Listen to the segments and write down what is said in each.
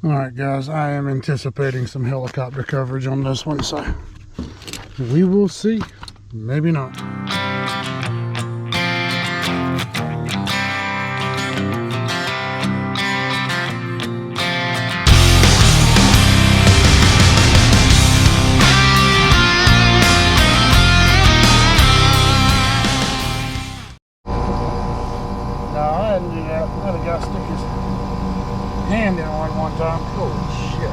All right, guys, I am anticipating some helicopter coverage on this one, so we will see. Maybe not. Hand in one time. Holy shit.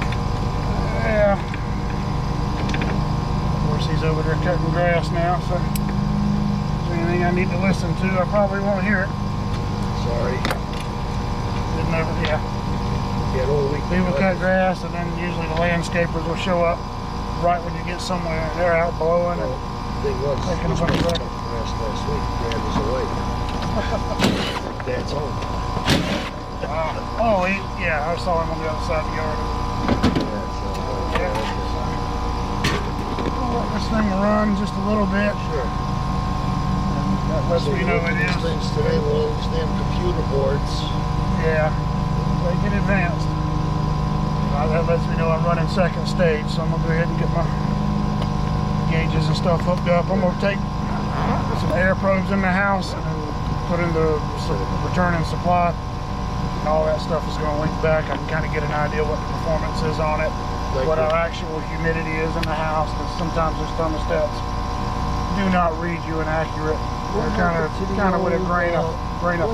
Yeah. Of course, he's over there cutting grass now, so if there's anything I need to listen to, I probably won't hear it. Sorry. Didn't ever, yeah. Get all week. People cut grass, and then usually the landscapers will show up right when you get somewhere. They're out blowing and thing was, taking a bunch of grass last week. Dad was away. Dad's home. Oh, yeah, I saw him on the other side of the yard. Yeah, so I'll let this thing run just a little bit. Sure. That lets me know it is. Things today with all these damn computer boards. Yeah, they get advanced. That lets me know I'm running second stage, so I'm going to go ahead and get my gauges and stuff hooked up. I'm going to take some air probes in the house and put in the return and supply. And all that stuff is going to link back. I can kind of get an idea what the performance is on it, what our actual humidity is in the house, because sometimes those thermostats do not read you inaccurate. They're kind of with a grain of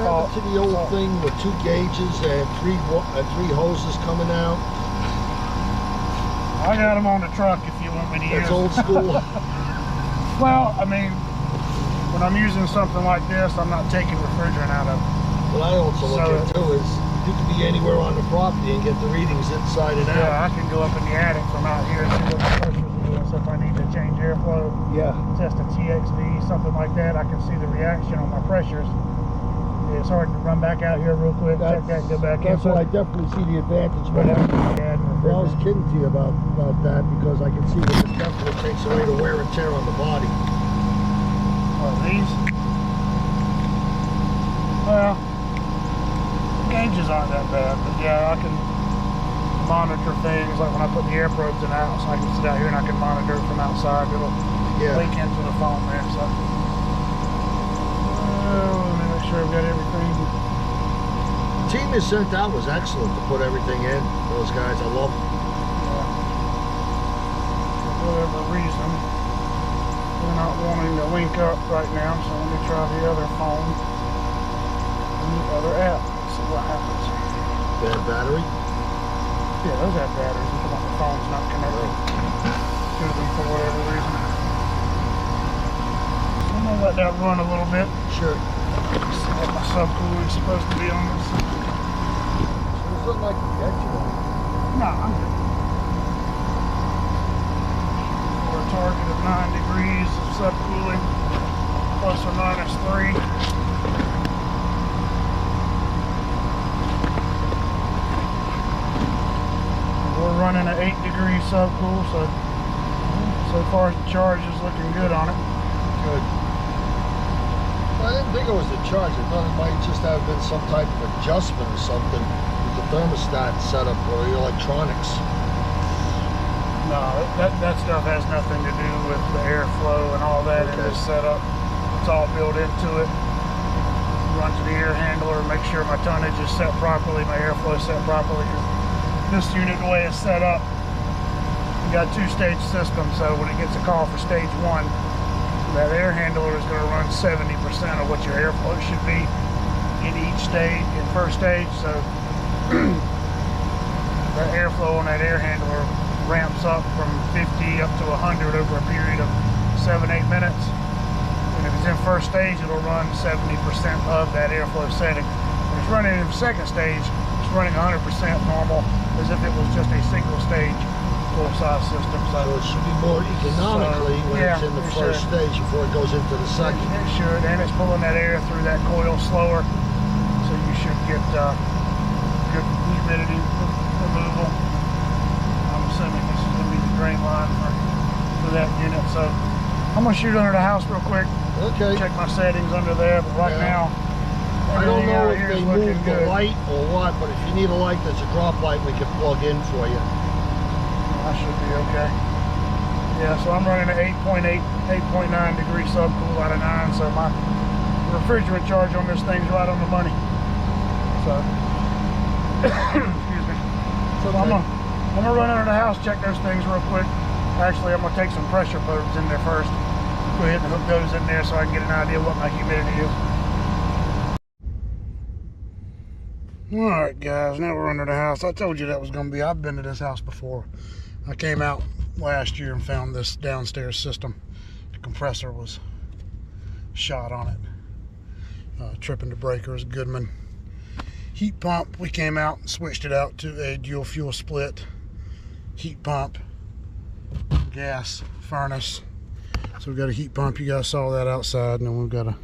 thought. To the old thing with 2 gauges and three hoses coming out. I got them on the truck if you want me to use. That's old school. Well, I mean, when I'm using something like this, I'm not taking refrigerant out of it. What I also look at too is you can be anywhere on the property and get the readings inside and out. Yeah, I can go up in the attic from out here and see what the pressures are doing. So if I need to change airflow, test a TXV, something like that, I can see the reaction on my pressures. Yeah, it's hard to run back out here real quick, check that and go back in. That's what I definitely see the advantage with it. I was kidding to you about that because I can see that this definitely takes away the wear and tear on the body. What, these? Well, gauges aren't that bad, but yeah, I can monitor things like when I put the air probes in the house. I can sit out here and I can monitor it from outside. It'll link into the phone there. So let me make sure I've got everything. The team you sent out was excellent to put everything in. Those guys, I love them. Yeah. For whatever reason, they're not wanting to link up right now, so let me try the other phone and the other app. See what happens. Bad battery? Yeah, those have batteries. If the phone's not connected to them for whatever reason. So I'm gonna let that run a little bit. Sure. See what my subcooling is supposed to be on this. So it's not like you got you on. No, I'm good. For a target of 9 degrees of subcooling, plus or minus 3. We're running an 8-degree subcool, so far the charge is looking good on it. Good. Well, I didn't think it was the charge. I thought it might just have been some type of adjustment or something with the thermostat setup or the electronics. No, that stuff has nothing to do with the airflow and all that in this setup. It's all built into it. Run to the air handler, make sure my tonnage is set properly, my airflow is set properly. This unit, the way it's set up, you got 2-stage system, so when it gets a call for stage 1, that air handler is going to run 70% of what your airflow should be in each stage, in first stage. So that airflow on that air handler ramps up from 50 up to 100 over a period of 7-8 minutes. And if it's in first stage, it'll run 70% of that airflow setting. If it's running in second stage, it's running 100% normal, as if it was just a single stage full-size system. So it should be more economically when it's in the first stage before it goes into the second. It should, and it's pulling that air through that coil slower, so you should get good humidity removal. I'm assuming this is going to be the drain line for that unit. So I'm going to shoot under the house real quick. Okay. Check my settings under there, but right now I don't know if Everything out here they is moved looking the good. light or what, but if you need a light, there's a drop light we can plug in for you. I should be okay. Yeah, so I'm running an 8.9 degree subcool out of 9, so my refrigerant charge on this thing's right on the money. So, excuse me. So I'm gonna run under the house, check those things real quick. Actually, I'm gonna take some pressure probes in there first. Go ahead and hook those in there so I can get an idea what my humidity is. Alright guys, now we're under the house. I told you that was going to be, I've been to this house before. I came out last year and found this downstairs system. The compressor was shot on it. Tripping the breakers, Goodman. Heat pump, we came out and switched it out to a dual fuel split. Heat pump, gas furnace. So we've got a heat pump, you guys saw that outside, and then we've got a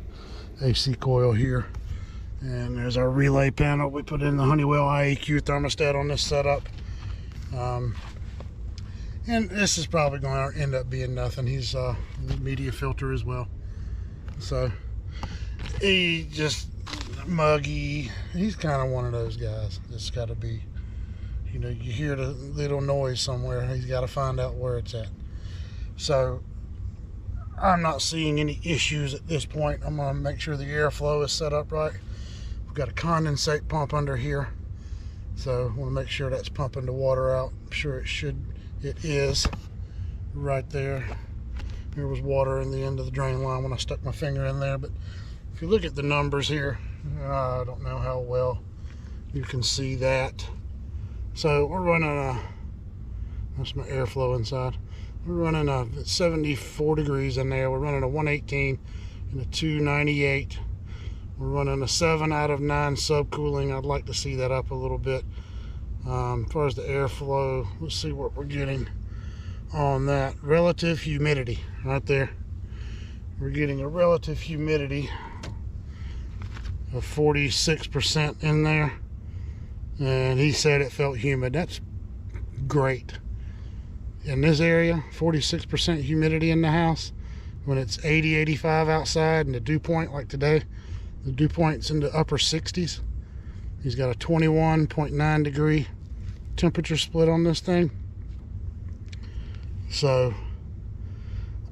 AC coil here. And there's our relay panel. We put in the Honeywell IAQ thermostat on this setup. And this is probably going to end up being nothing. He's the media filter as well. So he just muggy. He's kind of one of those guys. It's got to be, you know, you hear the little noise somewhere. He's got to find out where it's at. So I'm not seeing any issues at this point. I'm going to make sure the airflow is set up right. We've got a condensate pump under here, so I want to make sure that's pumping the water out. I'm sure it is right there. There was water in the end of the drain line when I stuck my finger in there, but if you look at the numbers here, I don't know how well you can see that. So we're running that's my airflow inside. We're running a 74 degrees in there. We're running a 118 and a 298. We're running a 7 out of 9 subcooling. I'd like to see that up a little bit. As far as the airflow, let's see what we're getting on that. Relative humidity, right there. We're getting a relative humidity of 46% in there. And he said it felt humid. That's great. In this area, 46% humidity in the house. When it's 80, 85 outside and the dew point like today, the dew point's in the upper 60s. He's got a 21.9 degree temperature split on this thing. So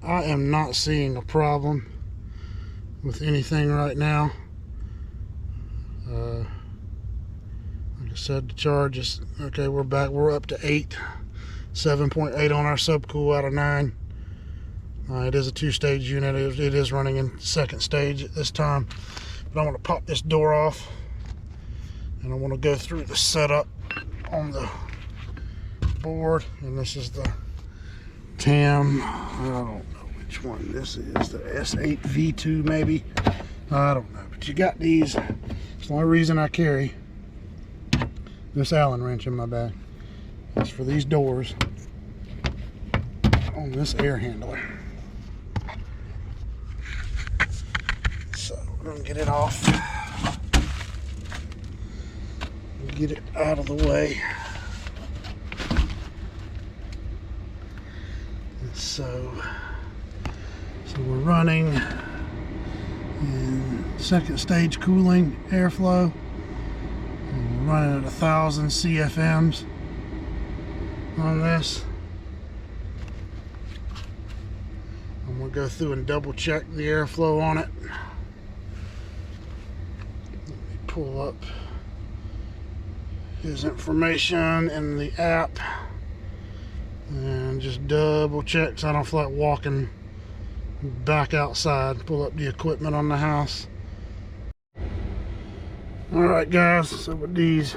I am not seeing a problem with anything right now. Like I said, the charge is okay. We're back. We're up to 7.8 on our subcool out of 9. It is a 2-stage unit. It is running in second stage at this time. But I want to pop this door off, and I want to go through the setup on the board. And this is the TAM. I don't know which one this is. The S8 V2 maybe. I don't know. But you got these. It's the only reason I carry this Allen wrench in my bag. It's for these doors on this air handler. So we're gonna get it off. Get it out of the way. And so we're running in second stage cooling airflow. And we're running at 1,000 CFMs on this. I'm going to go through and double check the airflow on it. Let me pull up his information in the app and just double check so I don't feel like walking back outside. Pull up the equipment on the house. Alright guys, so with these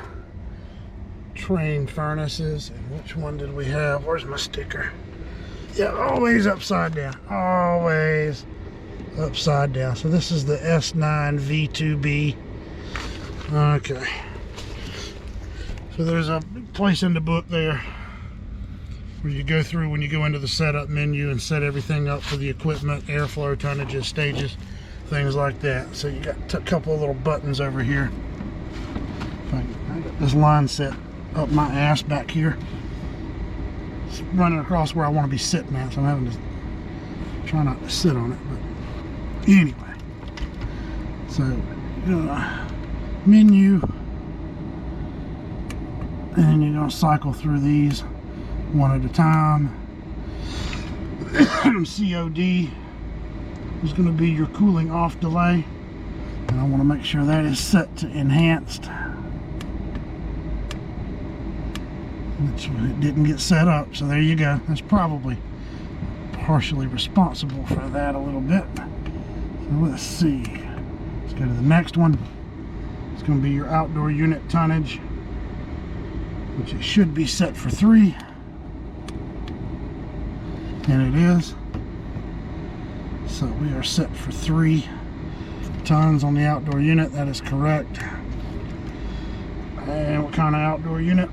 train furnaces, and which one did we have? Where's my sticker? Yeah, always upside down. Always upside down. So this is the S9 V2B. Okay. So there's a place in the book there where you go through when you go into the setup menu and set everything up for the equipment, airflow, tonnages, stages, things like that. So you got a couple of little buttons over here. I got this line set up my ass back here. It's running across where I want to be sitting at, so I'm having to try not to sit on it. But anyway, so menu, and you're going to cycle through these one at a time. COD is going to be your cooling off delay, and I want to make sure that is set to enhanced, which it didn't get set up, so there you go. That's probably partially responsible for that a little bit. So let's see, let's go to the next one. It's going to be your outdoor unit tonnage, which it should be set for 3, and it is. So we are set for 3 tons on the outdoor unit. That is correct. And what kind of outdoor unit?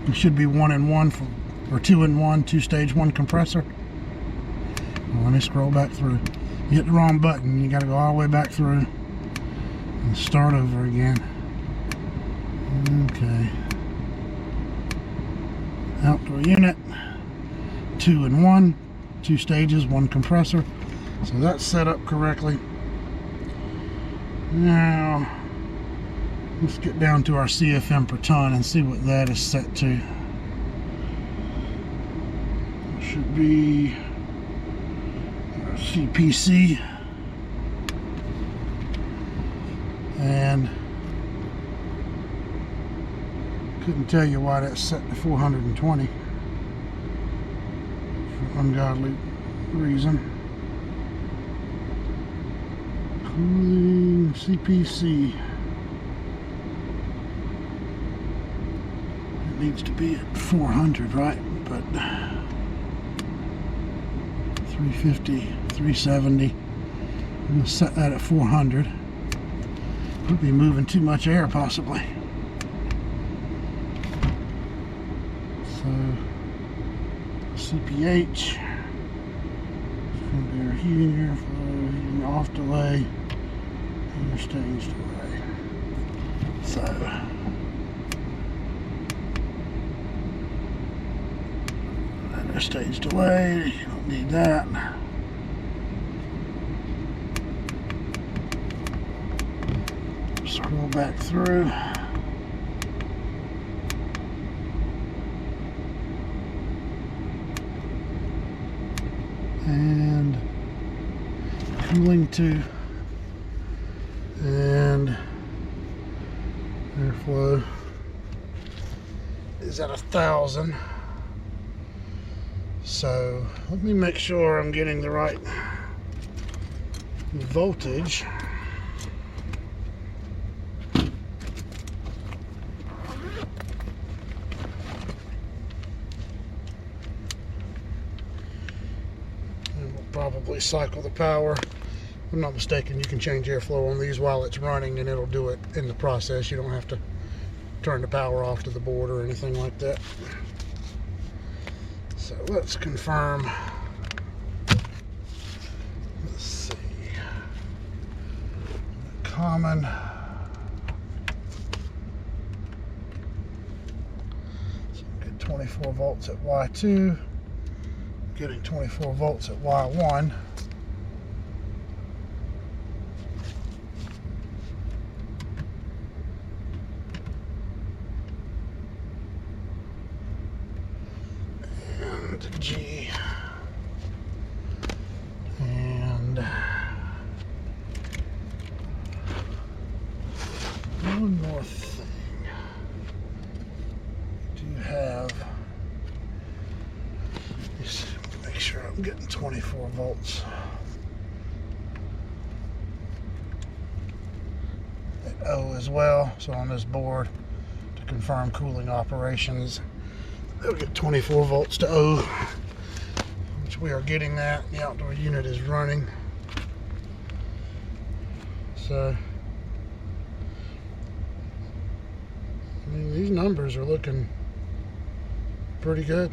It should be 1-in-1 or 2-in-1, 2-stage 1 compressor. Well, let me scroll back through. You hit the wrong button. You got to go all the way back through and start over again. Okay. Outdoor unit, 2-in-1, 2 stages, 1 compressor. So that's set up correctly. Now let's get down to our CFM per ton and see what that is set to. It should be our CPC, and couldn't tell you why that's set to 420 for ungodly reason. Cooling CPC. It needs to be at 400, right? But 350, 370. I'm going to set that at 400. We'll be moving too much air possibly. So CPH. It's going to be our heating, airflow, heating off delay, stage delay. So our stage delay, you don't need that. Scroll back through. And cooling to, and airflow is at 1,000. So let me make sure I'm getting the right voltage. Probably cycle the power. If I'm not mistaken, you can change airflow on these while it's running, and it'll do it in the process. You don't have to turn the power off to the board or anything like that. So let's confirm. Let's see. Common. So get 24 volts at Y2. Getting 24 volts at Y1. And G. And one more thing. Do you have, make sure I'm getting 24 volts at O as well. So on this board, to confirm cooling operations, they'll get 24 volts to O, which we are getting that. The outdoor unit is running. So, I mean, these numbers are looking pretty good.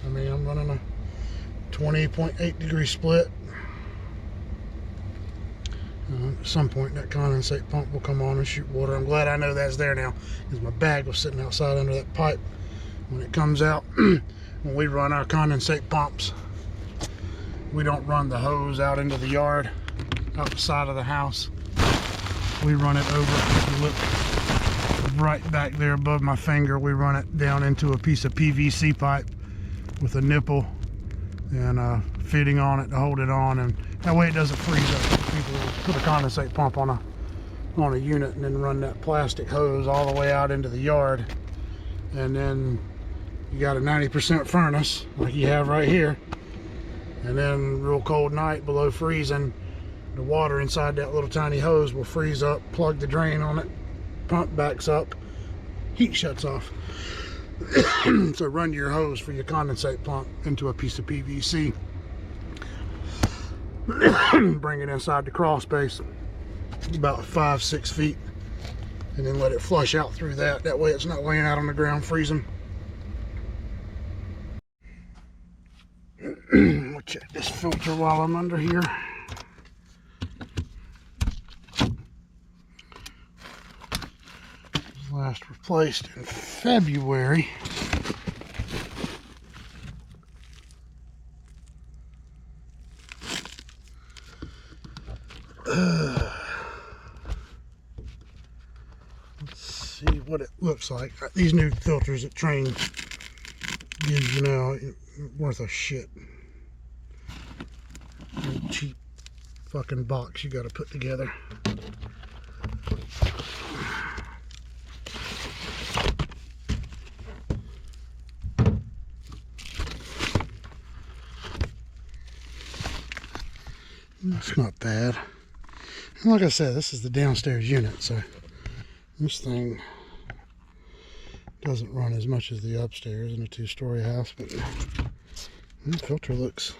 I mean, I'm running a 20.8 degree split. At some point that condensate pump will come on and shoot water. I'm glad I know that's there now, because my bag was sitting outside under that pipe when it comes out. When we run our condensate pumps, we don't run the hose out into the yard, out the side of the house. we run it over. If you look right back there above my finger, we run it down into a piece of PVC pipe with a nipple and a fitting on it to hold it on, and that way it doesn't freeze up. People put a condensate pump on a unit and then run that plastic hose all the way out into the yard, and then you got a 90% furnace like you have right here, and then real cold night below freezing, the water inside that little tiny hose will freeze up, plug the drain on it, pump backs up, heat shuts off. So run your hose for your condensate pump into a piece of PVC, bring it inside the crawl space about 5-6 feet, and then let it flush out through that. That way it's not laying out on the ground freezing. We'll check this filter while I'm under here. Last replaced in February. Let's see what it looks like. These new filters that Train gives you now, worth a shit. Cheap fucking box you gotta put together. It's not bad. And like I said, this is the downstairs unit, so this thing doesn't run as much as the upstairs in a 2-story house, but the filter looks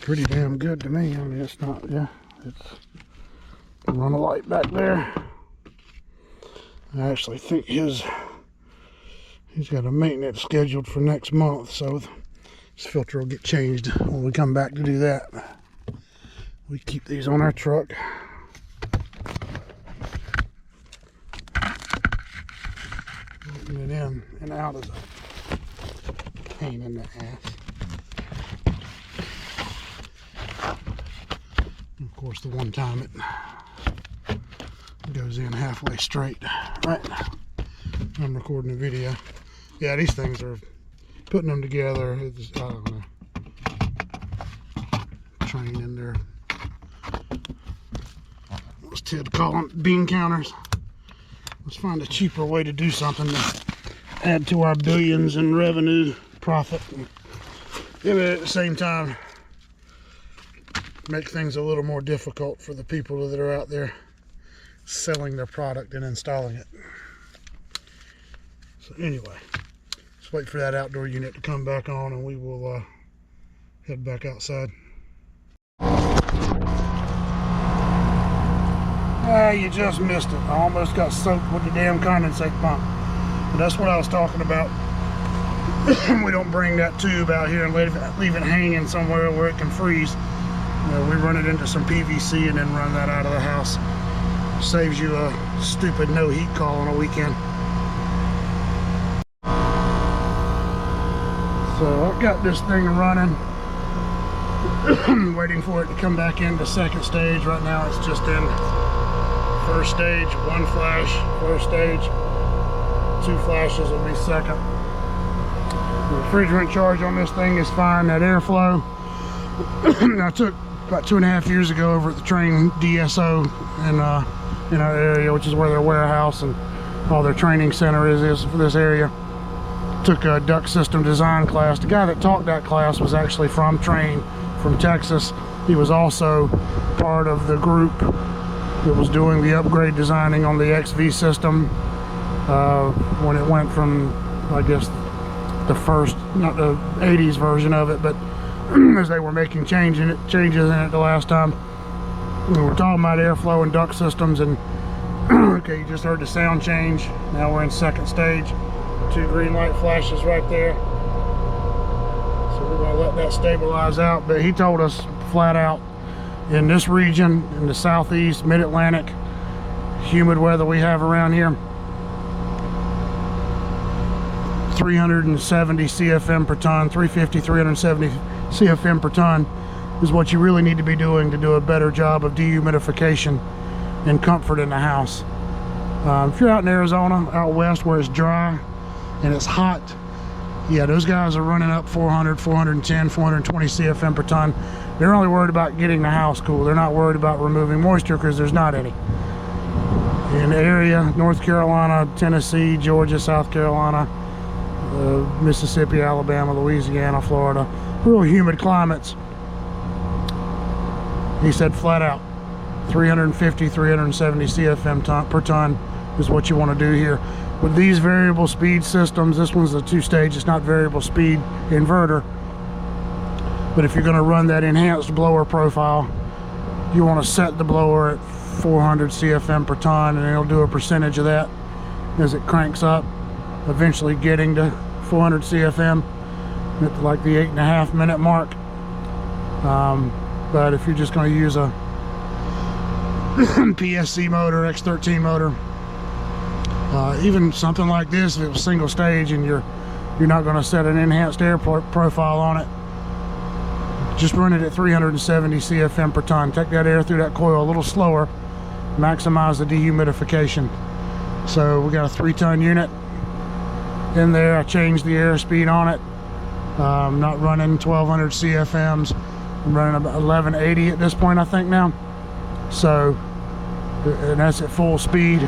pretty damn good to me. I mean, it's not, yeah, it's run a light back there. I actually think he's got a maintenance scheduled for next month, so this filter will get changed when we come back to do that. We keep these on our truck. Getting it in and out is a pain in the ass. And of course, the one time it goes in halfway straight. Right now, I'm recording a video. Yeah, these things are putting them together. It's, I don't know. Train in there. What's Ted call them? Bean counters. Let's find a cheaper way to do something to add to our billions in revenue profit. Yeah, but at the same time, make things a little more difficult for the people that are out there selling their product and installing it. So anyway, let's wait for that outdoor unit to come back on, and we will head back outside. Ah, you just missed it. I almost got soaked with the damn condensate pump. But that's what I was talking about. We don't bring that tube out here and leave it hanging somewhere where it can freeze. You know, we run it into some PVC and then run that out of the house. Saves you a stupid no heat call on a weekend. So I've got this thing running. Waiting for it to come back into second stage. Right now it's just in first stage, 1 flash, first stage, 2 flashes will be second. The refrigerant charge on this thing is fine, that airflow. I took about 2.5 years ago over at the Train DSO in our area, which is where their warehouse and all their training center is for this area. Took a duct system design class. The guy that taught that class was actually from Train, from Texas. He was also part of the group that was doing the upgrade designing on the XV system when it went from, I guess, the first, not the 80s version of it, but as they were making changes in it the last time. We were talking about airflow and duct systems, and okay, you just heard the sound change. Now we're in second stage. 2 green light flashes right there. So we're gonna let that stabilize out, but he told us flat out, in this region, in the southeast, mid-Atlantic, humid weather we have around here, 370 CFM per ton, 350, 370 CFM per ton is what you really need to be doing to do a better job of dehumidification and comfort in the house. If you're out in Arizona, out west where it's dry and it's hot, yeah, those guys are running up 400, 410, 420 CFM per ton. They're only worried about getting the house cool. They're not worried about removing moisture because there's not any. In the area, North Carolina, Tennessee, Georgia, South Carolina, Mississippi, Alabama, Louisiana, Florida, real humid climates. He said flat out, 350, 370 CFM per ton is what you want to do here. With these variable speed systems, this one's a 2-stage, it's not variable speed inverter. But if you're going to run that enhanced blower profile, you want to set the blower at 400 CFM per ton, and it'll do a percentage of that as it cranks up, eventually getting to 400 CFM at like the 8.5 minute mark. But if you're just going to use a PSC motor, X13 motor, even something like this, if it was single stage and you're not going to set an enhanced air profile on it, just run it at 370 CFM per ton. Take that air through that coil a little slower, maximize the dehumidification. So we got a 3-ton unit in there. I changed the airspeed on it. Not running 1200 CFMs. I'm running about 1180 at this point, I think now. So, and that's at full speed.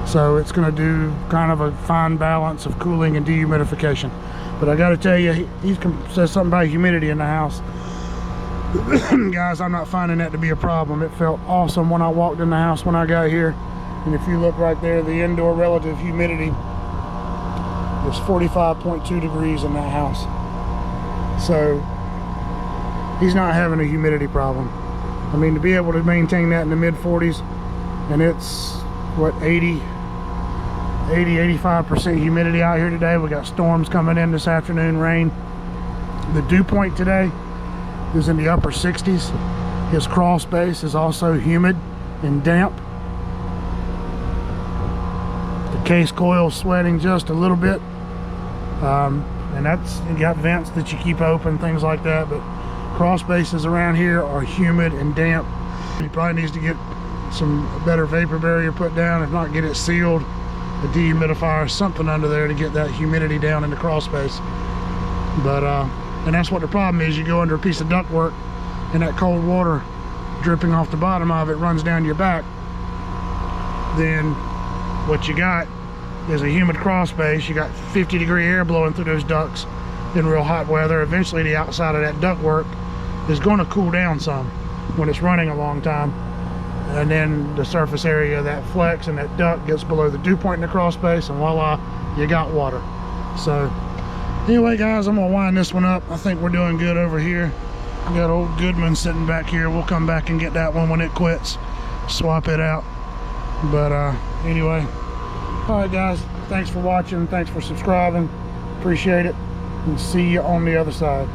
So it's going to do kind of a fine balance of cooling and dehumidification. But I got to tell you, he says something about humidity in the house. Guys, I'm not finding that to be a problem. It felt awesome when I walked in the house when I got here. And if you look right there, the indoor relative humidity is 45.2 degrees in that house. So he's not having a humidity problem. I mean, to be able to maintain that in the mid 40s, and it's what, 85% humidity out here today. We got storms coming in this afternoon, rain. The dew point today is in the upper 60s. His crawl space is also humid and damp. The case coil's sweating just a little bit, and that's, you got vents that you keep open, things like that, but crawl spaces around here are humid and damp. He probably needs to get some better vapor barrier put down, if not get it sealed, a dehumidifier, something under there to get that humidity down in the crawl space. But and that's what the problem is. You go under a piece of ductwork and that cold water dripping off the bottom of it runs down your back, then what you got is a humid crawl space. You got 50-degree air blowing through those ducts in real hot weather. Eventually the outside of that ductwork is going to cool down some when it's running a long time, and then the surface area of that flex and that duct gets below the dew point in the crawl space, and voila, you got water. So anyway, guys, I'm gonna wind this one up. I think we're doing good over here. We got old Goodman sitting back here. We'll come back and get that one when it quits, swap it out. But anyway, all right, guys, thanks for watching, thanks for subscribing, appreciate it, and see you on the other side.